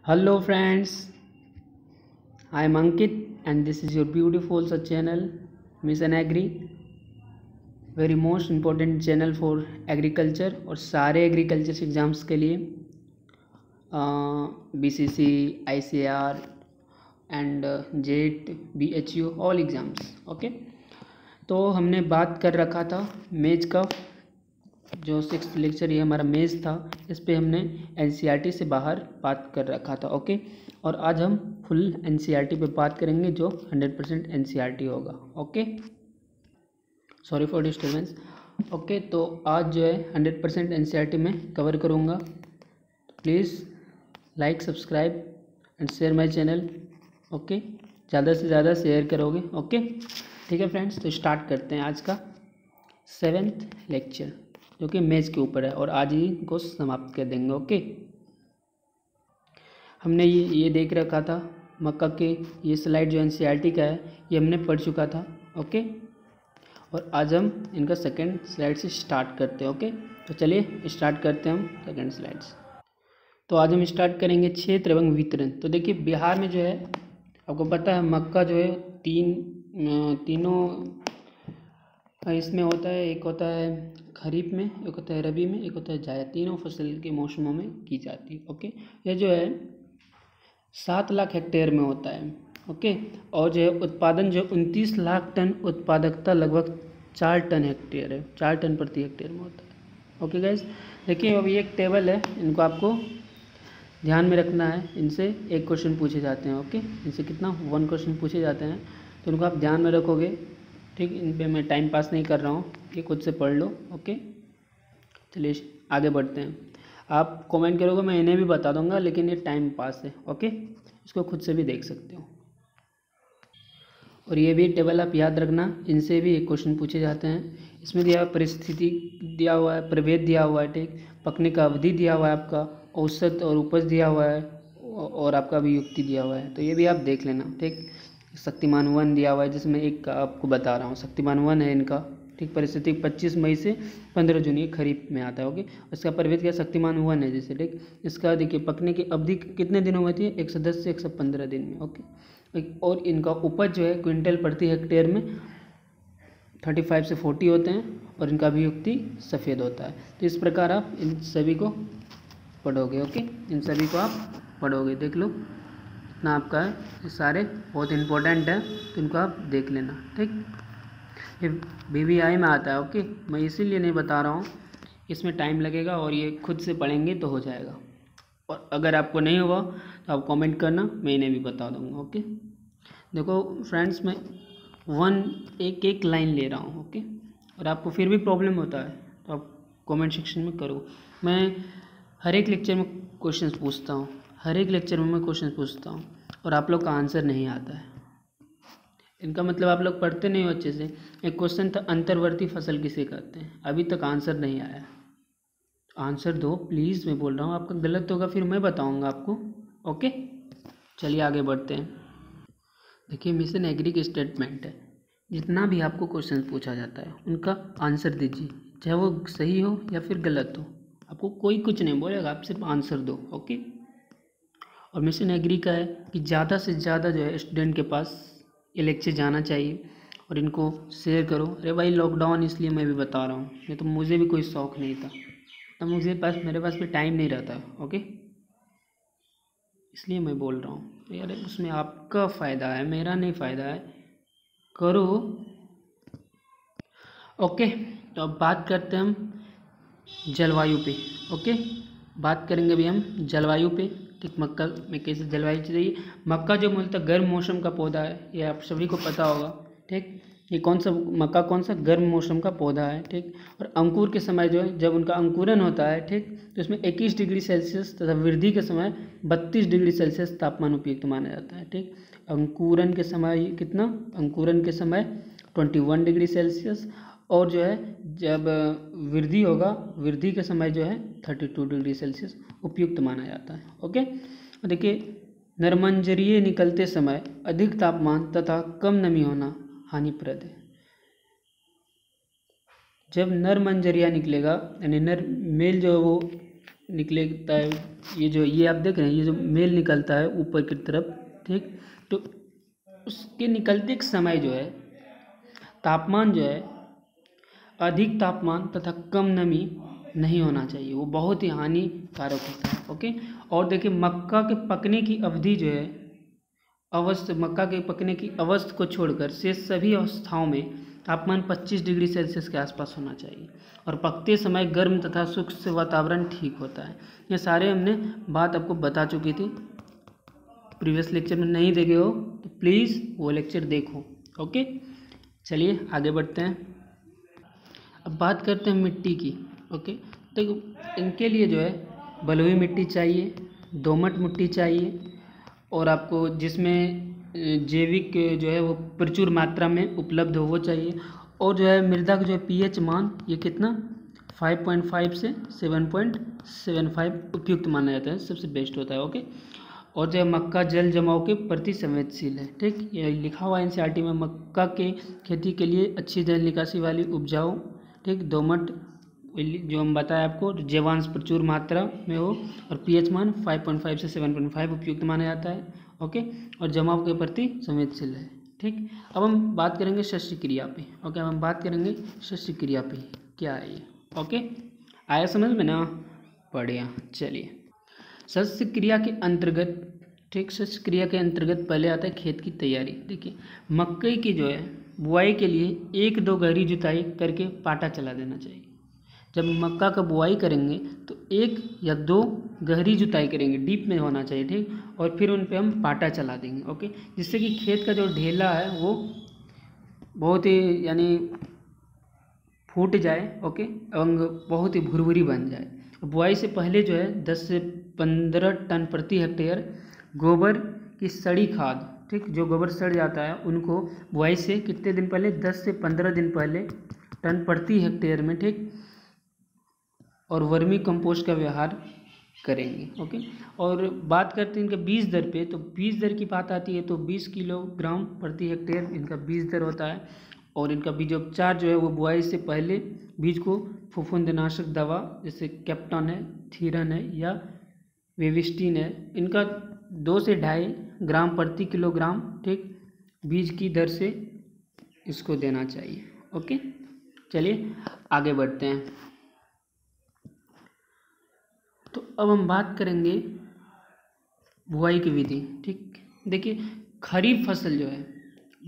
Hello friends, I am Ankit and this is your beautiful such channel Mission Agri, very most important channel for agriculture और सारे agriculture exams के लिए BCC, ICAR and jet BHU all exams. Okay, तो हमने बात कर रखा था मेज का, जो 6th लेक्चर ये हमारा मेज था, इस पे हमने NCERT से बाहर बात कर रखा था। ओके, और आज हम फुल NCERT पे बात करेंगे जो 100% NCERT होगा। Okay, sorry for disturbance. Okay, तो आज जो है 100% NCERT में कवर करूँगा। Please like, subscribe and share my channel. Okay, ज़्यादा से ज़्यादा शेयर करोगे। ओके, ठीक है फ्रेंड्स, तो स्टार्ट करते हैं आज का 7th लेक्चर जो कि मेज के ऊपर है और आज ही को समाप्त कर देंगे। ओके, हमने ये देख रखा था मक्का के, ये स्लाइड जो NCERT का है ये हमने पढ़ चुका था। ओके, और आज हम इनका सेकंड स्लाइड से स्टार्ट करते हैं। ओके, तो चलिए स्टार्ट करते हैं हम सेकंड स्लाइड्स। तो आज हम स्टार्ट करेंगे क्षेत्र एवं वितरण। तो देखिए बिहार में जो है आपको पता है मक्का जो है तीनों इसमें होता है। एक होता है खरीफ में, एक होता है रबी में, एक होता है जायद। तीनों फसल के मौसमों में की जाती है। ओके, ये जो है 7 लाख हेक्टेयर में होता है। ओके, और जो है उत्पादन जो 29 लाख टन, उत्पादकता लगभग 4 टन हेक्टेयर है, 4 टन प्रति हेक्टेयर में होता है। ओके गाइज, देखिए अभी एक टेबल है, इनको आपको ध्यान में रखना है। इनसे एक क्वेश्चन पूछे जाते हैं। ओके, इनसे कितना 1 क्वेश्चन पूछे जाते हैं, तो इनको आप ध्यान में रखोगे। ठीक, इन पे मैं टाइम पास नहीं कर रहा हूँ, ये खुद से पढ़ लो। ओके, चलिए आगे बढ़ते हैं। आप कमेंट करोगे मैं इन्हें भी बता दूंगा, लेकिन ये टाइम पास है। ओके, इसको खुद से भी देख सकते हो। और ये भी टेबल आप याद रखना, इनसे भी एक क्वेश्चन पूछे जाते हैं। इसमें दिया परिस्थिति दिया हुआ है, प्रभेद दिया हुआ है, ठीक, पकने का अवधि दिया हुआ है, आपका औसत और उपज दिया हुआ है, और आपका अभियुक्ति दिया हुआ है। तो ये भी आप देख लेना। ठीक, शक्तिमान 1 दिया हुआ है, जिसमें एक का आपको बता रहा हूँ, शक्तिमान 1 है इनका। ठीक, परिस्थिति 25 मई से 15 जून, ये खरीफ में आता है। ओके, इसका प्रभेद क्या, शक्तिमान 1 है जैसे। ठीक, इसका देखिए पकने की अवधि कितने दिनों में थी, 110 से 115 दिन में। ओके, और इनका उपज जो है क्विंटल प्रति हेक्टेयर में 35 से 40 होते हैं, और इनका अभियुक्ति सफ़ेद होता है। तो इस प्रकार आप इन सभी को पढ़ोगे। ओके, इन सभी को आप पढ़ोगे, देख लो इतना आपका है। ये सारे बहुत इंपॉर्टेंट है, तो इनको आप देख लेना। ठीक, ये BBI में आता है। ओके, मैं इसीलिए नहीं बता रहा हूँ, इसमें टाइम लगेगा और ये खुद से पढ़ेंगे तो हो जाएगा। और अगर आपको नहीं हुआ तो आप कमेंट करना, मैं इन्हें भी बता दूंगा। ओके, देखो फ्रेंड्स, मैं एक एक लाइन ले रहा हूँ। ओके, और आपको फिर भी प्रॉब्लम होता है तो आप कमेंट सेक्शन में करो। मैं हर एक लेक्चर में क्वेश्चन पूछता हूँ, हर एक लेक्चर में मैं क्वेश्चन पूछता हूँ, और आप लोग का आंसर नहीं आता है। इनका मतलब आप लोग पढ़ते नहीं हो अच्छे से। एक क्वेश्चन था, अंतर्वर्ती फसल किसे कहते हैं, अभी तक आंसर नहीं आया। आंसर दो प्लीज़, मैं बोल रहा हूँ। आपका गलत होगा फिर मैं बताऊँगा आपको। ओके, चलिए आगे बढ़ते हैं। देखिए मिशन एग्री की स्टेटमेंट है, जितना भी आपको क्वेश्चन पूछा जाता है उनका आंसर दीजिए, चाहे वो सही हो या फिर गलत हो। आपको कोई कुछ नहीं बोलेगा, आप सिर्फ आंसर दो। ओके, और मिशन एग्री का है कि ज़्यादा से ज़्यादा जो है स्टूडेंट के पास ये लेक्चर जाना चाहिए, और इनको शेयर करो। अरे भाई लॉकडाउन इसलिए मैं भी बता रहा हूँ, नहीं तो मुझे भी कोई शौक़ नहीं था, तब मेरे पास भी टाइम नहीं रहता। ओके, इसलिए मैं बोल रहा हूँ यार, उसमें आपका फ़ायदा है, मेरा नहीं फ़ायदा है, करो। ओके, तो अब बात करते हैं हम जलवायु पे। ओके, बात करेंगे अभी हम जलवायु पे। ठीक, मक्का में कैसे जलवायु चाहिए। मक्का जो मूलतः गर्म मौसम का पौधा है, ये आप सभी को पता होगा। ठीक, ये मक्का कौन सा गर्म मौसम का पौधा है। ठीक, और अंकुर के समय जो है, जब उनका अंकुरन होता है, ठीक, तो इसमें 21 डिग्री सेल्सियस तथा वृद्धि के समय 32 डिग्री सेल्सियस तापमान उपयुक्त माना जाता है। ठीक, अंकुरन के समय कितना, अंकुरन के समय 21 डिग्री सेल्सियस, और जो है जब वृद्धि होगा, वृद्धि के समय जो है 32 डिग्री सेल्सियस उपयुक्त माना जाता है। ओके, देखिए नरमंजरीय निकलते समय अधिक तापमान तथा कम नमी होना हानिप्रद है। जब नर मंजरिया निकलेगा, यानी नर मेल जो है वो निकलता है, ये आप देख रहे हैं, ये जो मेल निकलता है ऊपर की तरफ, ठीक। तो उसके निकलते के समय जो है तापमान जो है अधिक तापमान तथा कम नमी नहीं होना चाहिए, वो बहुत ही हानिकारक होता है। ओके। और देखिए मक्का के पकने की अवधि जो है मक्का के पकने की अवस्था को छोड़कर शेष सभी अवस्थाओं में तापमान 25 डिग्री सेल्सियस के आसपास होना चाहिए और पकते समय गर्म तथा शुष्क वातावरण ठीक होता है। ये सारे हमने बात आपको बता चुकी थी, प्रीवियस लेक्चर में नहीं देखे हो तो प्लीज़ वो लेक्चर देखो। ओके, चलिए आगे बढ़ते हैं। अब बात करते हैं मिट्टी की। ओके, देखो इनके लिए जो है बलुई मिट्टी चाहिए, दोमट मिट्टी चाहिए और आपको जिसमें जैविक जो है वो प्रचुर मात्रा में उपलब्ध हो वो चाहिए। और जो है मृदा का जो है पीएच मान ये कितना 5.5 से 7.75 उपयुक्त माना जाता है, सबसे बेस्ट होता है। ओके। और जो है मक्का जल जमाव के प्रति संवेदनशील है, ठीक। ये लिखा हुआ है एनसीईआरटी में, मक्का के खेती के लिए अच्छी जल निकासी वाली उपजाऊ, ठीक, दोमट जो हम बताया आपको, जैवांश प्रचुर मात्रा में हो और पीएच मान 5.5 से 7.5 उपयुक्त माना जाता है। ओके। और जमाव के प्रति संवेदनशील है, ठीक। अब हम बात करेंगे शस्य क्रिया पे। ओके, अब हम बात करेंगे शस्य क्रिया पे, क्या है ये। ओके, आया समझ में ना? बढ़िया। चलिए, शस्य क्रिया के अंतर्गत, ठीक, शस्य क्रिया के अंतर्गत पहले आता है खेत की तैयारी। देखिए मकई की जो है बुआई के लिए 1-2 गहरी जुताई करके पाटा चला देना चाहिए। जब मक्का का बुआई करेंगे तो 1 या 2 गहरी जुताई करेंगे, डीप में होना चाहिए, ठीक। और फिर उन पे हम पाटा चला देंगे। ओके, जिससे कि खेत का जो ढेला है वो बहुत ही यानी फूट जाए। ओके, एवं बहुत ही भुरभुरी बन जाए। बुआई से पहले जो है 10 से 15 टन प्रति हेक्टेयर गोबर की सड़ी खाद, ठीक, जो गोबर सड़ जाता है उनको बुआई से कितने दिन पहले, 10 से 15 दिन पहले टन प्रति हेक्टेयर में, ठीक, और वर्मी कंपोस्ट का व्यवहार करेंगे। ओके। और बात करते हैं इनके बीज दर पे, तो बीज दर की बात आती है तो 20 किलोग्राम प्रति हेक्टेयर इनका बीज दर होता है। और इनका बीजोपचार जो है वो बुआई से पहले बीज को फफूंदनाशक दवा जैसे कैप्टन है, थीरन है या वेविस्टिन है, इनका 2 से 2.5 ग्राम प्रति किलोग्राम, ठीक, बीज की दर से इसको देना चाहिए। ओके, चलिए आगे बढ़ते हैं। तो अब हम बात करेंगे बुआई की विधि, ठीक। देखिए खरीफ फसल जो है,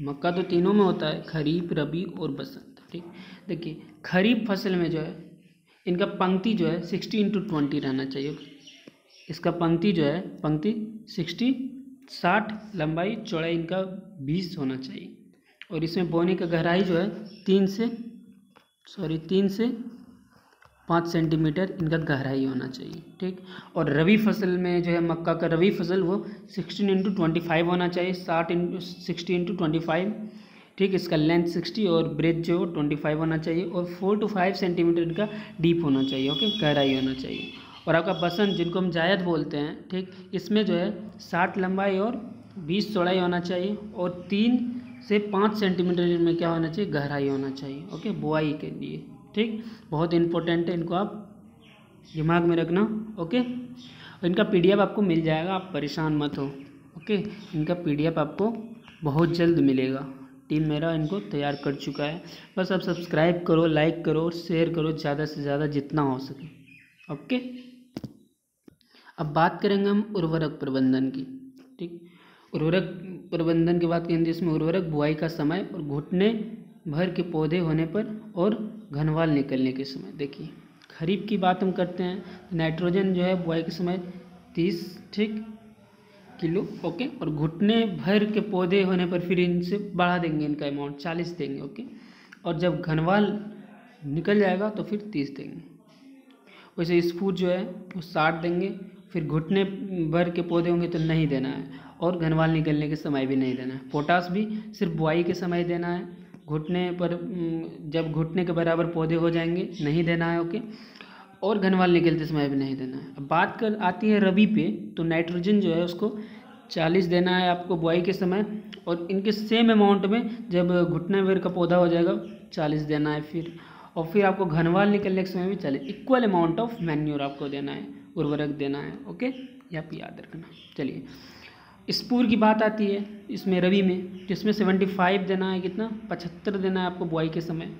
मक्का तो तीनों में होता है, खरीफ, रबी और बसंत, ठीक। देखिए खरीफ फसल में जो है इनका पंक्ति जो है 60x20 रहना चाहिए। इसका पंक्ति जो है, पंक्ति 60 लंबाई चौड़ाई इनका 20 होना चाहिए। और इसमें बोने का गहराई जो है 3 से 5 सेंटीमीटर इनका गहराई होना चाहिए, ठीक। और रबी फसल में जो है मक्का का रबी फसल वो 16x25 होना चाहिए, 60x25, ठीक। इसका लेंथ 60 और ब्रेथ जो 25 होना चाहिए और 4 to 5 सेंटीमीटर इनका डीप होना चाहिए। ओके, गहराई होना चाहिए। और आपका बसंत जिनको हम जायद बोलते हैं, ठीक, इसमें जो है 60 लंबाई और 20 चौड़ाई होना चाहिए और 3 से 5 सेंटीमीटर इनमें क्या होना चाहिए, गहराई होना चाहिए। ओके, बुआई के लिए, ठीक, बहुत इंपॉर्टेंट है, इनको आप दिमाग में रखना। ओके, इनका पीडीएफ आपको मिल जाएगा, आप परेशान मत हो। ओके, इनका पीडीएफ आपको बहुत जल्द मिलेगा, टीम मेरा इनको तैयार कर चुका है। बस आप सब्सक्राइब करो, लाइक करो, शेयर करो ज़्यादा से ज़्यादा जितना हो सके। ओके, अब बात करेंगे हम उर्वरक प्रबंधन की, ठीक। उर्वरक प्रबंधन की बात करेंगे, इसमें उर्वरक बुआई का समय और घुटने भर के पौधे होने पर और घनवाल निकलने के समय। देखिए खरीफ की बात हम करते हैं, नाइट्रोजन जो है बुआई के समय 30, ठीक, किलो। ओके, और घुटने भर के पौधे होने पर फिर इनसे बढ़ा देंगे, इनका अमाउंट 40 देंगे। ओके, और जब घनवाल निकल जाएगा तो फिर 30 देंगे। वैसे स्फूट जो है वो 60 देंगे, फिर घुटने भर के पौधे होंगे तो नहीं देना है, और घनवाल निकलने के समय भी नहीं देना है। पोटास भी सिर्फ बुआई के समय देना है, घुटने पर जब घुटने के बराबर पौधे हो जाएंगे नहीं देना है। ओके, और घनवाल निकलते समय भी नहीं देना है। अब बात कर आती है रबी पे, तो नाइट्रोजन जो है उसको 40 देना है आपको बुआई के समय, और इनके सेम अमाउंट में जब घुटने भर का पौधा हो जाएगा 40 देना है फिर, और फिर आपको घनवाल निकलने के समय भी 40, इक्वल अमाउंट ऑफ मैन्योर आपको देना है। उर्वरक देना है। ओके, ये आप याद रखना। चलिए, स्पूर की बात आती है इसमें रबी में, जिसमें 75 देना है, कितना 75 देना है आपको बुआई के समय,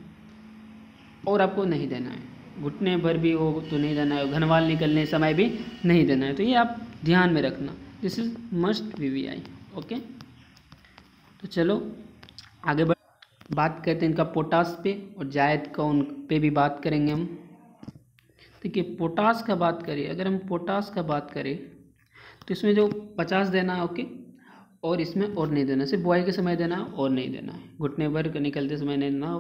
और आपको नहीं देना है, घुटने भर भी हो तो नहीं देना है, घनवाल निकलने समय भी नहीं देना है। तो ये आप ध्यान में रखना, this is must VVI। Okay, तो चलो आगे बात करते हैं इनका पोटास पे और जायद का, उन पे भी बात करेंगे हम। देखिए, पोटास का बात करें, अगर हम पोटास का बात करें तो इसमें जो 50 देना है, ओके, और इसमें और नहीं देना, सिर्फ बुआई के समय देना है और नहीं देना है, घुटने भर निकलते समय नहीं देना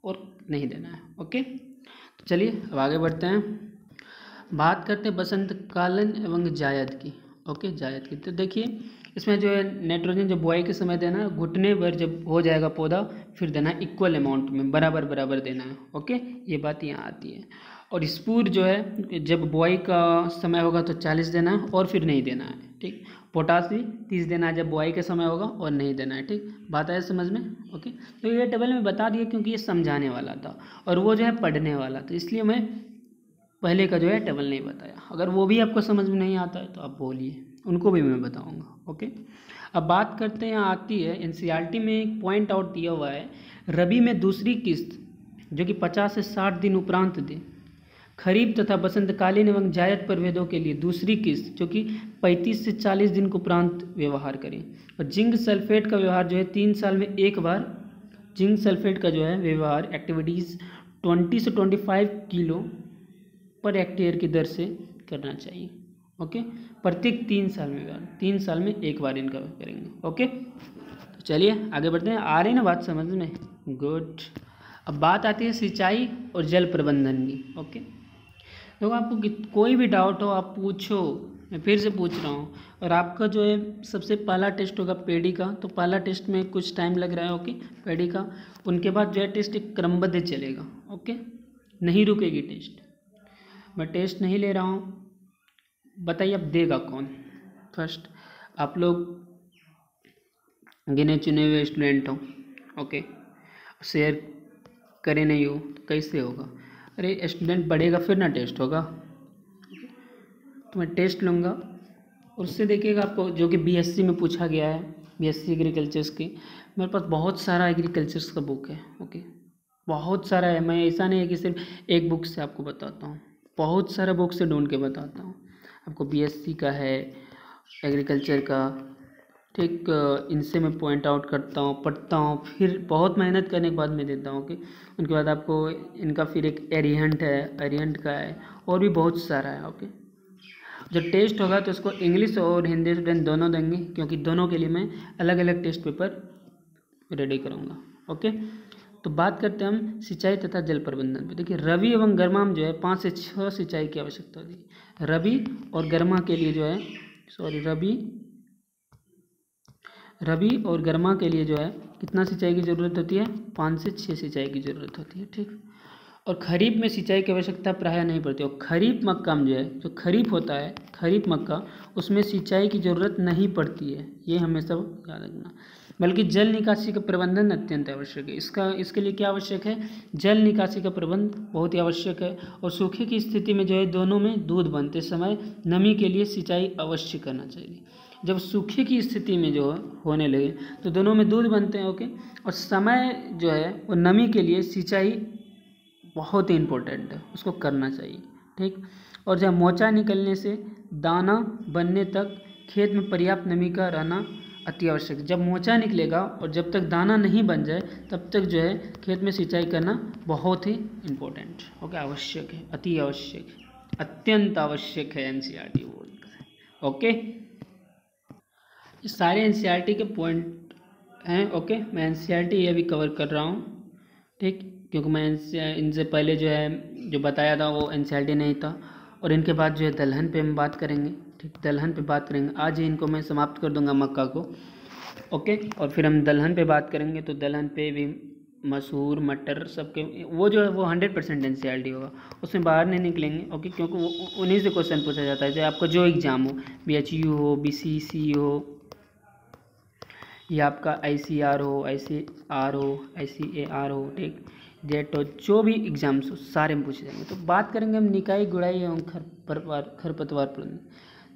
और नहीं देना है। ओके, तो चलिए अब आगे बढ़ते हैं, बात करते हैं बसंतकालीन एवं जायद की। ओके, जायद की तो देखिए इसमें जो है नाइट्रोजन जो बुआई के समय देना है, घुटने भर जब हो जाएगा पौधा फिर देना है, इक्वल अमाउंट में, बराबर बराबर देना है। ओके, ये बात यहाँ आती है। और स्पूर जो है जब बुआई का समय होगा तो 40 देना है और फिर नहीं देना है। ठीक, पोटास भी 30 देना है जब बुआई के समय होगा और नहीं देना है। ठीक, बात आया समझ में। ओके, तो ये टेबल में बता दिया क्योंकि ये समझाने वाला था और वो जो है पढ़ने वाला, तो इसलिए मैं पहले का जो है टेबल नहीं बताया। अगर वो भी आपको समझ में नहीं आता है तो आप बोलिए, उनको भी मैं बताऊंगा। ओके, अब बात करते हैं, यहाँ आती है NCERT में एक पॉइंट आउट दिया हुआ है, रबी में दूसरी किस्त जो कि 50 से 60 दिन उपरांत दे, खरीफ तथा बसंतकालीन एवं जायद प्रभेदों के लिए दूसरी किस्त जो कि 35 से 40 दिन के उपरांत व्यवहार करें। और जिंक सल्फेट का व्यवहार जो है 3 साल में एक बार, जिंक सल्फेट का जो है व्यवहार एक्टिविटीज़ 20 से 25 किलो पर हेक्टेयर की दर से करना चाहिए। ओके, प्रत्येक 3 साल में, 3 साल में एक बार इनका करेंगे। ओके, तो चलिए आगे बढ़ते हैं। आ रही ना बात समझ में? गुड। अब बात आती है सिंचाई और जल प्रबंधन की। ओके, तो आपको कोई भी डाउट हो आप पूछो, मैं फिर से पूछ रहा हूँ। और आपका जो है सबसे पहला टेस्ट होगा पेडी का, तो पहला टेस्ट में कुछ टाइम लग रहा है। ओके, पेडी का, उनके बाद जो है टेस्ट एक क्रमबद्ध चलेगा। ओके, नहीं रुकेगी टेस्ट, मैं टेस्ट नहीं ले रहा हूँ। बताइए अब देगा कौन? फर्स्ट आप लोग गिने चुने हुए स्टूडेंट हो। ओके, शेयर करे नहीं हो तो कैसे होगा? अरे स्टूडेंट बढ़ेगा फिर ना टेस्ट होगा। तो मैं टेस्ट लूँगा और उससे देखिएगा आपको, जो कि BSc में पूछा गया है, BSc एग्रीकल्चर्स की। मेरे पास बहुत सारा एग्रीकल्चर्स का बुक है। ओके, बहुत सारा है, मैं ऐसा नहीं है कि सिर्फ एक बुक से आपको बताता हूँ, बहुत सारा बुक से ढूंढ के बताता हूँ आपको। BSc का है, एग्रीकल्चर का। ठीक, इनसे मैं पॉइंट आउट करता हूँ, पढ़ता हूँ, फिर बहुत मेहनत करने के बाद मैं देता हूँ। ओके, उनके बाद आपको इनका फिर एक एरिहंट है, एरिहंट का है, और भी बहुत सारा है। ओके, जब टेस्ट होगा तो उसको इंग्लिश और हिंदी स्टूडेंट दोनों देंगे, क्योंकि दोनों के लिए मैं अलग अलग टेस्ट पेपर रेडी करूँगा। ओके, तो बात करते हैं हम सिंचाई तथा जल प्रबंधन पे। देखिए, रबी एवं गर्मा में जो है 5 से 6 सिंचाई की आवश्यकता होती है। रबी और गर्मा के लिए जो है, रबी और गर्मा के लिए जो है कितना सिंचाई की ज़रूरत होती है? 5 से 6 सिंचाई की ज़रूरत होती है। ठीक, और खरीफ में सिंचाई की आवश्यकता प्रायः नहीं पड़ती। और खरीफ मक्का में जो है, जो खरीफ होता है, खरीफ मक्का, उसमें सिंचाई की ज़रूरत नहीं पड़ती है, ये हमेशा याद रखना। बल्कि जल निकासी का प्रबंधन अत्यंत आवश्यक है। इसके लिए क्या आवश्यक है? जल निकासी का प्रबंध बहुत ही आवश्यक है। और सूखे की स्थिति में जो है दोनों में दूध बनते समय नमी के लिए सिंचाई अवश्य करना चाहिए। जब सूखे की स्थिति में जो होने लगे तो दोनों में दूध बनते हैं। ओके, और समय जो है वो नमी के लिए सिंचाई बहुत ही इम्पोर्टेंट है, उसको करना चाहिए। ठीक, और जब मोचा निकलने से दाना बनने तक खेत में पर्याप्त नमी का रहना अति आवश्यक। जब मोचा निकलेगा और जब तक दाना नहीं बन जाए तब तक जो है खेत में सिंचाई करना बहुत ही इम्पोर्टेंट। ओके, आवश्यक है, अति आवश्यक है, अत्यंत आवश्यक है, NCERT बोलता है। ओके, ये सारे NCERT के पॉइंट हैं। ओके, मैं NCERT ये भी कवर कर रहा हूँ। ठीक, क्योंकि मैं इनसे पहले जो है जो बताया था वो NCERT नहीं था। और इनके बाद जो है दलहन पे हम बात करेंगे। ठीक, दलहन पे बात करेंगे, आज ही इनको मैं समाप्त कर दूंगा मक्का को। ओके, और फिर हम दलहन पे बात करेंगे, तो दलहन पे भी मसूर, मटर, सबके वो जो है वो 100% NCERT होगा, उसमें बाहर नहीं निकलेंगे। ओके, क्योंकि वो उन्हीं से क्वेश्चन पूछा जाता है, चाहे आपको जो एग्ज़ाम हो, BHU हो, BCC हो, या आपका ICR हो, ICAR हो, ICAR हो। ठीक, जेट हो, जो भी एग्जाम्स हो सारे में पूछे जाएंगे। तो बात करेंगे हम निकाय गुड़ाई एवं खरपतवार प्रबंधन।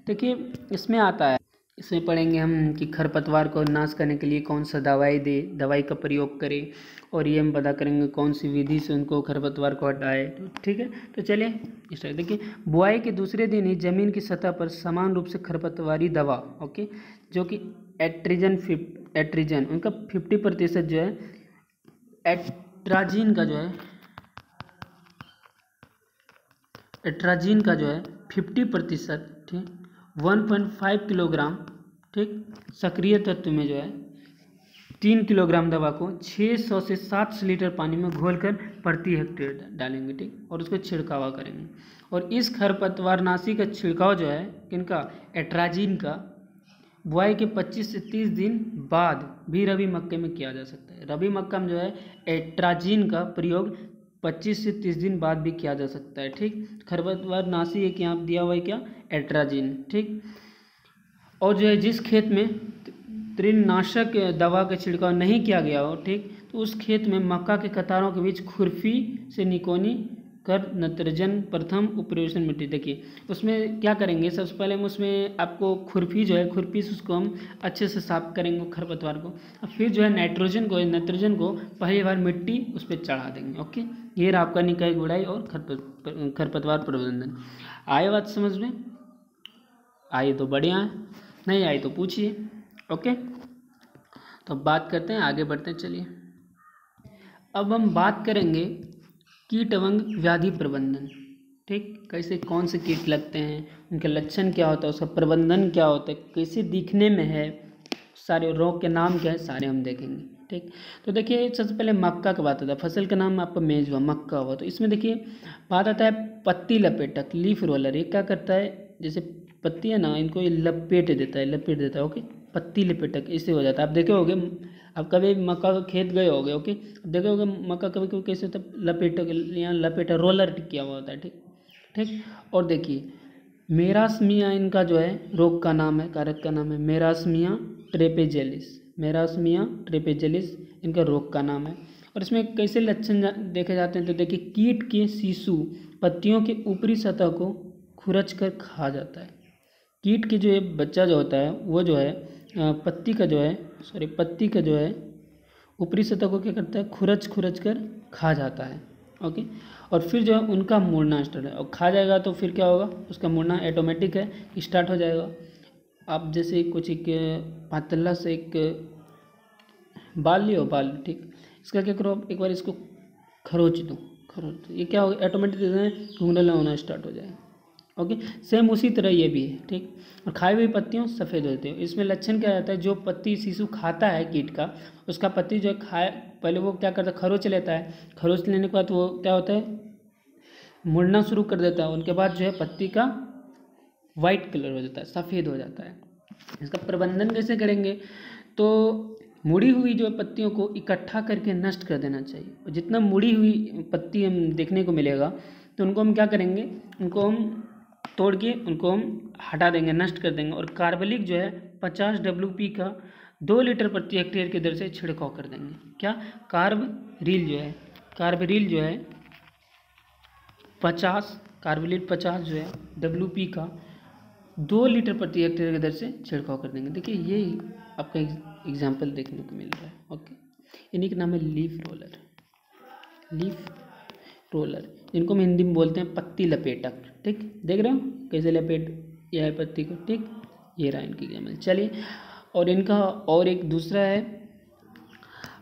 देखिए इसमें आता है, इसमें पढ़ेंगे हम कि खरपतवार को नाश करने के लिए कौन सा दवाई का प्रयोग करें, और ये हम पता करेंगे कौन सी विधि से उनको खरपतवार को हटाए। तो ठीक है, तो चलिए स्टार्ट। देखिए बुआई के दूसरे दिन ही जमीन की सतह पर समान रूप से खरपतवारी दवा, ओके, जो कि एट्रिजन उनका 50% जो है, एट्राजीन का जो है 50%, ठीक, 1.5 किलोग्राम, ठीक, सक्रिय तत्व में जो है 3 किलोग्राम दवा को 600 से 700 लीटर पानी में घोलकर प्रति हेक्टेयर डालेंगे, ठीक, और उसको छिड़कावा करेंगे। और इस खरपतवारनाशी का छिड़काव जो है किनका, एट्राजीन का, बुआई के 25 से 30 दिन बाद भी रबी मक्के में किया जा सकता है। रबी मक्का में जो है एट्राजीन का प्रयोग 25 से 30 दिन बाद भी किया जा सकता है, ठीक। खरपतवारनाशी एक यहाँ दिया हुआ है क्या, एट्राजीन, ठीक। और जो है जिस खेत में तृणनाशक दवा का छिड़काव नहीं किया गया हो, ठीक, तो उस खेत में मक्का के कतारों के बीच खुरपी से निकोनी कर नत्रजन प्रथम उपरोजन मिट्टी। देखिए उसमें क्या करेंगे, सबसे पहले हम उसमें आपको खुरपी जो है, खुरपी से उसको हम अच्छे से साफ करेंगे खरपतवार को, और फिर जो है नैट्रोजन को पहली बार मिट्टी उस पर चढ़ा देंगे। ओके, ये रहा आपका निकाय गुड़ाई और खरपतवार प्रबंधन। आए बात समझ में? आई तो बढ़िया है, नहीं आई तो पूछिए। ओके, तो बात करते हैं, आगे बढ़ते हैं। चलिए अब हम बात करेंगे कीट एवं व्याधि प्रबंधन, ठीक, कैसे कौन से कीट लगते हैं, उनके लक्षण क्या होता है, उसका प्रबंधन क्या होता है, कैसे दिखने में है, सारे रोग के नाम क्या है, सारे हम देखेंगे, ठीक। तो देखिए सबसे पहले मक्का का बात आता है, फसल का नाम आपका मेज हुआ, मक्का हुआ। तो इसमें देखिए बात आता है पत्ती लपेटक, लीफ रोलर। ये क्या करता है, जैसे पत्ती है ना, इनको ये लपेट देता है। ओके, पत्ती लपेटक इससे हो जाता है। आप देखे होगे, आप कभी मक्का का खेत गए होगे, ओके, देखे होगे मक्का कभी कभी कैसे होता है, लपेटक, यहाँ लपेटा रोलर किया हुआ होता है, ठीक ठीक। और देखिए मेरास्मिया इनका जो है रोग का नाम है, कारक का नाम है मेरास्मिया ट्रेपेजेलिस इनका रोग का नाम है। और इसमें कैसे लक्षण देखे जाते हैं, तो देखिए कीट के शिशु पत्तियों के ऊपरी सतह को खुरच कर खा जाता है। कीट की जो ये बच्चा जो होता है वो जो है पत्ती का जो है ऊपरी सतह को क्या करता है, खुरच कर खा जाता है। ओके, और फिर जो है उनका मुड़ना स्टार्ट है, और खा जाएगा तो फिर क्या होगा, उसका मुड़ना ऑटोमेटिक है, स्टार्ट हो जाएगा। आप जैसे कुछ एक पातला से एक बाल लियो, ठीक, इसका क्या करो, एक बार इसको खरोच दो, ये क्या होगा, ऑटोमेटिक घुंघराला होना स्टार्ट हो जाएगा। ओके, सेम उसी तरह ये भी है, ठीक। और खाई हुई पत्तियों सफ़ेद होते हैं। इसमें लक्षण क्या रहता है, जो पत्ती शिशु खाता है कीट का, उसका पत्ती जो है खाए, पहले वो क्या करता है, खरोच लेता है, खरोच लेने के बाद वो क्या होता है, मुड़ना शुरू कर देता है। उनके बाद जो है पत्ती का वाइट कलर हो जाता है, सफ़ेद हो जाता है। इसका प्रबंधन कैसे करेंगे, तो मुड़ी हुई जो पत्तियों को इकट्ठा करके नष्ट कर देना चाहिए। और जितना मुड़ी हुई पत्ती हम देखने को मिलेगा तो उनको हम क्या करेंगे, उनको हम तोड़ के उनको हम हटा देंगे, नष्ट कर देंगे। और कार्बलिक जो है 50 WP का 2 लीटर प्रति हेक्टेयर की दर से छिड़काव कर देंगे। क्या, कार्बरिल जो है 50 जो है WP का 2 लीटर प्रति हेक्टेयर की दर से छिड़काव कर देंगे। देखिए ये आपका एग्जाम्पल देखने को मिल रहा है। ओके, इन्हीं का नाम है लीफ रोलर, जिनको हम हिंदी में बोलते हैं पत्ती लपेटक, ठीक। देख रहे हो कैसे लपेट यह है पत्ती को, ठीक। ये रहा इनकी एग्जाम्पल। चलिए, और इनका और एक दूसरा है,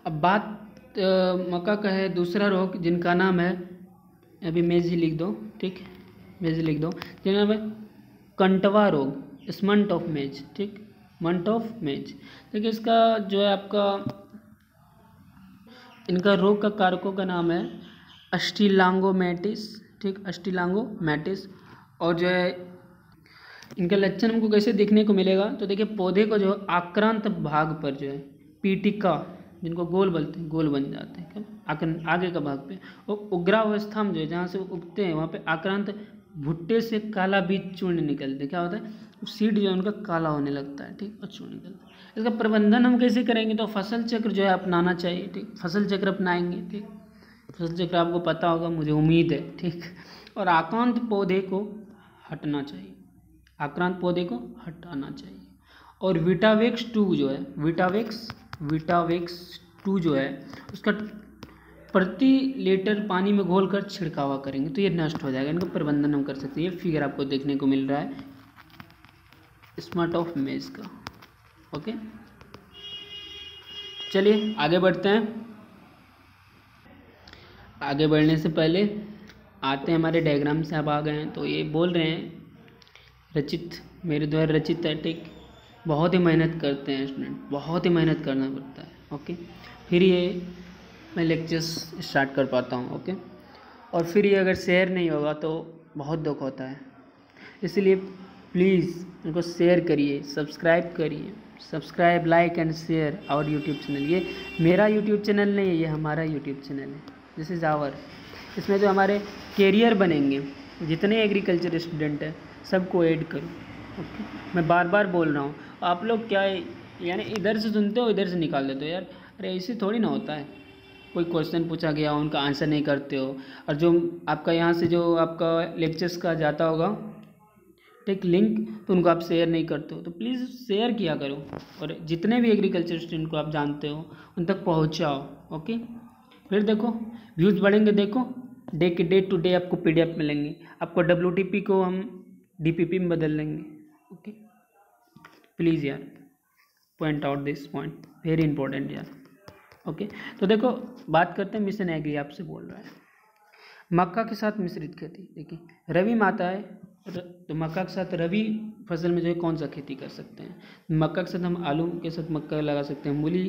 अब बात मक्का का है दूसरा रोग जिनका नाम है, अभी मेज ही लिख दो, ठीक, मेज लिख दो, जिनका नाम है कंटवा रोग, स्मंट ऑफ मेज, ठीक, मंट ऑफ मेज। देखिए इसका जो है आपका, इनका रोग का कारकों का नाम है अस्टिलांगोमेटिस, ठीक, अस्टिलांगोमेटिस। और जो है इनका लक्षण हमको कैसे देखने को मिलेगा, तो देखिए पौधे को जो आक्रांत भाग पर जो है पीटिका, जिनको गोल बोलते हैं, गोल बन जाते हैं आगे का भाग पे, और उग्रावस्था में जो है जहाँ से उगते हैं वहाँ पे आक्रांत भुट्टे से काला बीज चूर्ण निकलते, क्या होता है, सीड जो है उनका काला होने लगता है, ठीक, और चूर्ण निकलता है। इसका प्रबंधन हम कैसे करेंगे, तो फसल चक्र जो है अपनाना चाहिए, ठीक, फसल चक्र अपनाएंगे, ठीक। फसल चक्र आपको पता होगा, मुझे उम्मीद है, ठीक। और आक्रांत पौधे को हटना चाहिए, आक्रांत पौधे को हटाना चाहिए। और विटावेक्स 2 जो है, विटावेक्स 2 जो है उसका प्रति लीटर पानी में घोलकर छिड़कावा करेंगे तो ये नष्ट हो जाएगा। इनका प्रबंधन हम कर सकते हैं। ये फिगर आपको देखने को मिल रहा है स्मार्ट ऑफ मेज का। ओके, चलिए आगे बढ़ते हैं। आगे बढ़ने से पहले आते हैं हमारे डायग्राम से। आप आ गए हैं तो ये बोल रहे हैं रचित, मेरे द्वारा रचित है, ठीक। बहुत ही मेहनत करते हैं स्टूडेंट, बहुत ही मेहनत करना पड़ता है। ओके, फिर ये मैं लेक्चर्स स्टार्ट कर पाता हूँ। ओके, और फिर ये अगर शेयर नहीं होगा तो बहुत दुख होता है। इसलिए प्लीज़ इनको शेयर करिए, सब्सक्राइब करिए, subscribe, like and share our YouTube channel. ये मेरा यूट्यूब चैनल नहीं है, ये हमारा यूट्यूब चैनल है, दिस इज़ आवर। इसमें जो हमारे कैरियर बनेंगे, जितने एग्रीकल्चर स्टूडेंट हैं सबको ऐड करो। ओके, मैं बार बार बोल रहा हूँ। आप लोग क्या यानी इधर से सुनते हो इधर से निकाल देते हो यार, अरे ऐसे थोड़ी ना होता है। कोई क्वेश्चन पूछा गया उनका आंसर नहीं करते हो, और जो आपका यहाँ से जो आपका लेक्चर्स का जाता होगा ठीक लिंक, तो उनको आप शेयर नहीं करते हो। तो प्लीज़ शेयर किया करो, और जितने भी एग्रीकल्चर स्टूडेंट को आप जानते हो उन तक पहुँचाओ। ओके, फिर देखो व्यूज़ बढ़ेंगे। देखो डे टू डे आपको PDF मिलेंगे, आपको WTP को हम DPP में बदल लेंगे। ओके, प्लीज़ यार point out this point, very important यार। ओके, तो देखो बात करते हैं मिशन एग्री आपसे बोल रहा है मक्का के साथ मिश्रित खेती। देखिए रबी माता है, तो मक्का के साथ रबी फसल में जो है कौन सा खेती कर सकते हैं। मक्का के साथ हम आलू के साथ मक्का लगा सकते हैं, मूली,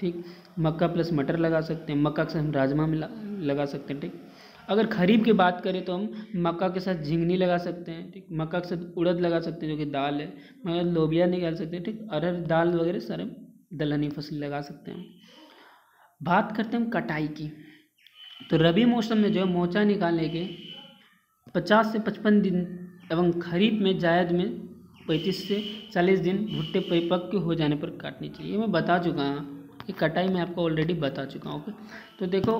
ठीक। मक्का प्लस मटर लगा सकते हैं, मक्का के साथ हम राजमा में लगा सकते हैं, ठीक। अगर खरीफ की बात करें तो हम मक्का के साथ झिंगनी लगा सकते हैं, ठीक। मक्का के साथ उड़द लगा सकते हैं जो कि दाल है, मगर लोबिया निकाल सकते हैं, ठीक। अरहर दाल वगैरह सारे दलहनी फसल लगा सकते हैं। बात करते हैं हम कटाई की, तो रबी मौसम में जो है मोचा निकालने के 50 से 55 दिन एवं खरीफ में जायद में 35 से 40 दिन भुट्टे परिपक्व हो जाने पर काटनी चाहिए। ये मैं बता चुका हूँ, ये कटाई मैं आपको ऑलरेडी बता चुका हूँ। ओके, तो देखो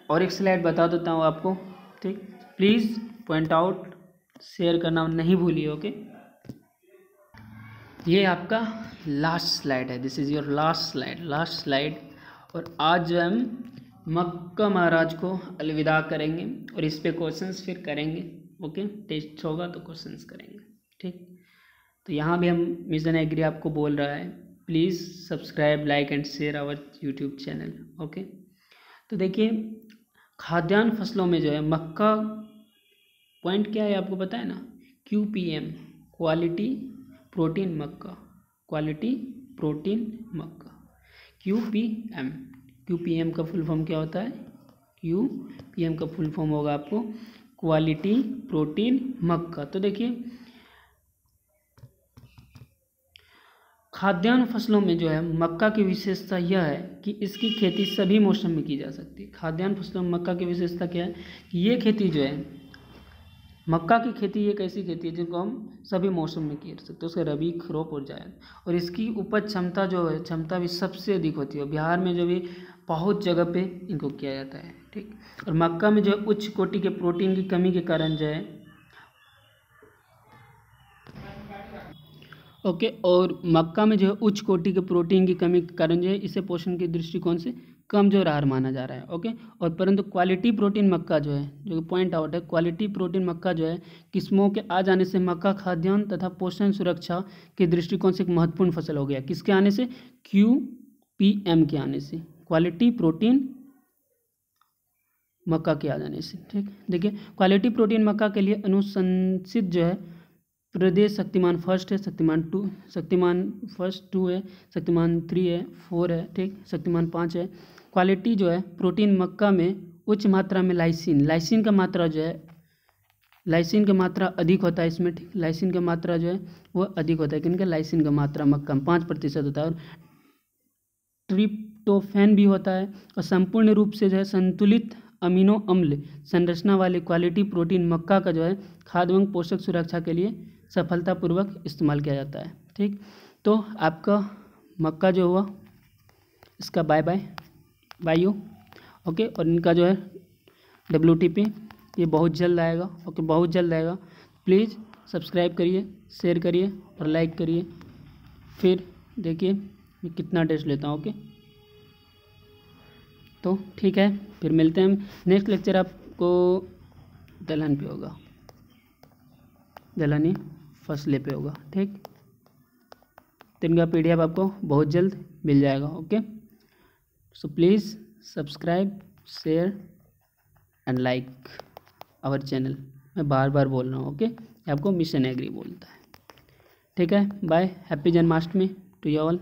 और एक स्लाइड बता देता हूँ आपको, ठीक। प्लीज़ पॉइंट आउट, शेयर करना नहीं भूलिए। ओके, ये आपका लास्ट स्लाइड है, this is your last slide. और आज जो हम मक्का महाराज को अलविदा करेंगे, और इस पे क्वेश्चंस फिर करेंगे। ओके, टेस्ट होगा तो क्वेश्चंस करेंगे, ठीक। तो यहाँ भी हम मिशन एग्री आपको बोल रहा है, please subscribe, like and share our YouTube channel. Okay, तो देखिए खाद्यान्न फसलों में जो है मक्का, पॉइंट क्या है आपको पता है ना, QPM, क्वालिटी प्रोटीन मक्का, क्वालिटी प्रोटीन मक्का, QPM का फुल फॉर्म क्या होता है, QPM का फुल फॉर्म होगा आपको क्वालिटी प्रोटीन मक्का। तो देखिए खाद्यान्न फसलों में जो है मक्का की विशेषता यह है कि इसकी खेती सभी मौसम में की जा सकती है। खाद्यान्न फसलों में मक्का की विशेषता क्या है कि ये खेती जो है मक्का की खेती एक ऐसी खेती है जिनको हम सभी मौसम में कर सकते हैं। उसका रबी, खरीफ और जायद, और इसकी उपज क्षमता जो है क्षमता भी सबसे अधिक होती है। बिहार में जो भी बहुत जगह पे इनको किया जाता है, ठीक। और मक्का में जो है उच्च कोटि के प्रोटीन की कमी के कारण जो है ओके, और मक्का में जो है उच्च कोटि के प्रोटीन की कमी के कारण जो है इसे पोषण के दृष्टिकोण से कमजोर आहार माना जा रहा है। ओके, और परंतु क्वालिटी प्रोटीन मक्का जो है, जो कि पॉइंट आउट है, क्वालिटी प्रोटीन मक्का जो है किस्मों के आ जाने से मक्का खाद्यान्न तथा पोषण सुरक्षा के दृष्टिकोण से एक महत्वपूर्ण फसल हो गया। किसके आने से, QPM के आने से, क्वालिटी प्रोटीन मक्का के आ जाने से, ठीक। देखिए क्वालिटी प्रोटीन मक्का के लिए अनुशंसित जो है प्रदेश शक्तिमान फर्स्ट है, शक्तिमान फर्स्ट 2 है, शक्तिमान 3 है, 4 है, ठीक। शक्तिमान 5 है। क्वालिटी जो है प्रोटीन मक्का में उच्च मात्रा में लाइसिन का मात्रा जो है, लाइसिन का मात्रा अधिक होता है इसमें, ठीक। लाइसिन का मात्रा जो है वो अधिक होता है, किनका, लाइसिन का मात्रा मक्का में 5% होता है। और ट्रिप्टोफैन भी होता है, और संपूर्ण रूप से जो है संतुलित अमीनो अम्ल संरचना वाली क्वालिटी प्रोटीन मक्का का जो है खाद्य एवं पोषक सुरक्षा के लिए सफलतापूर्वक इस्तेमाल किया जाता है, ठीक। तो आपका मक्का जो हुआ इसका बाय बाय बायो, ओके। और इनका जो है WTP ये बहुत जल्द आएगा। ओके, बहुत जल्द आएगा। प्लीज़ सब्सक्राइब करिए, शेयर करिए और लाइक करिए। फिर देखिए मैं कितना टेस्ट लेता हूँ। ओके, तो ठीक है, फिर मिलते हैं। नेक्स्ट लेक्चर आपको दलहन पे होगा, दलहनी फसलें पे होगा। ठीक, तो इनका PDF आपको बहुत जल्द मिल जाएगा। Okay, so please subscribe, share and like our channel. मैं बार बार बोल रहा हूँ। ओके, आपको मिशन एग्री बोलता है। ठीक है, bye. Happy Janmashtami to you all.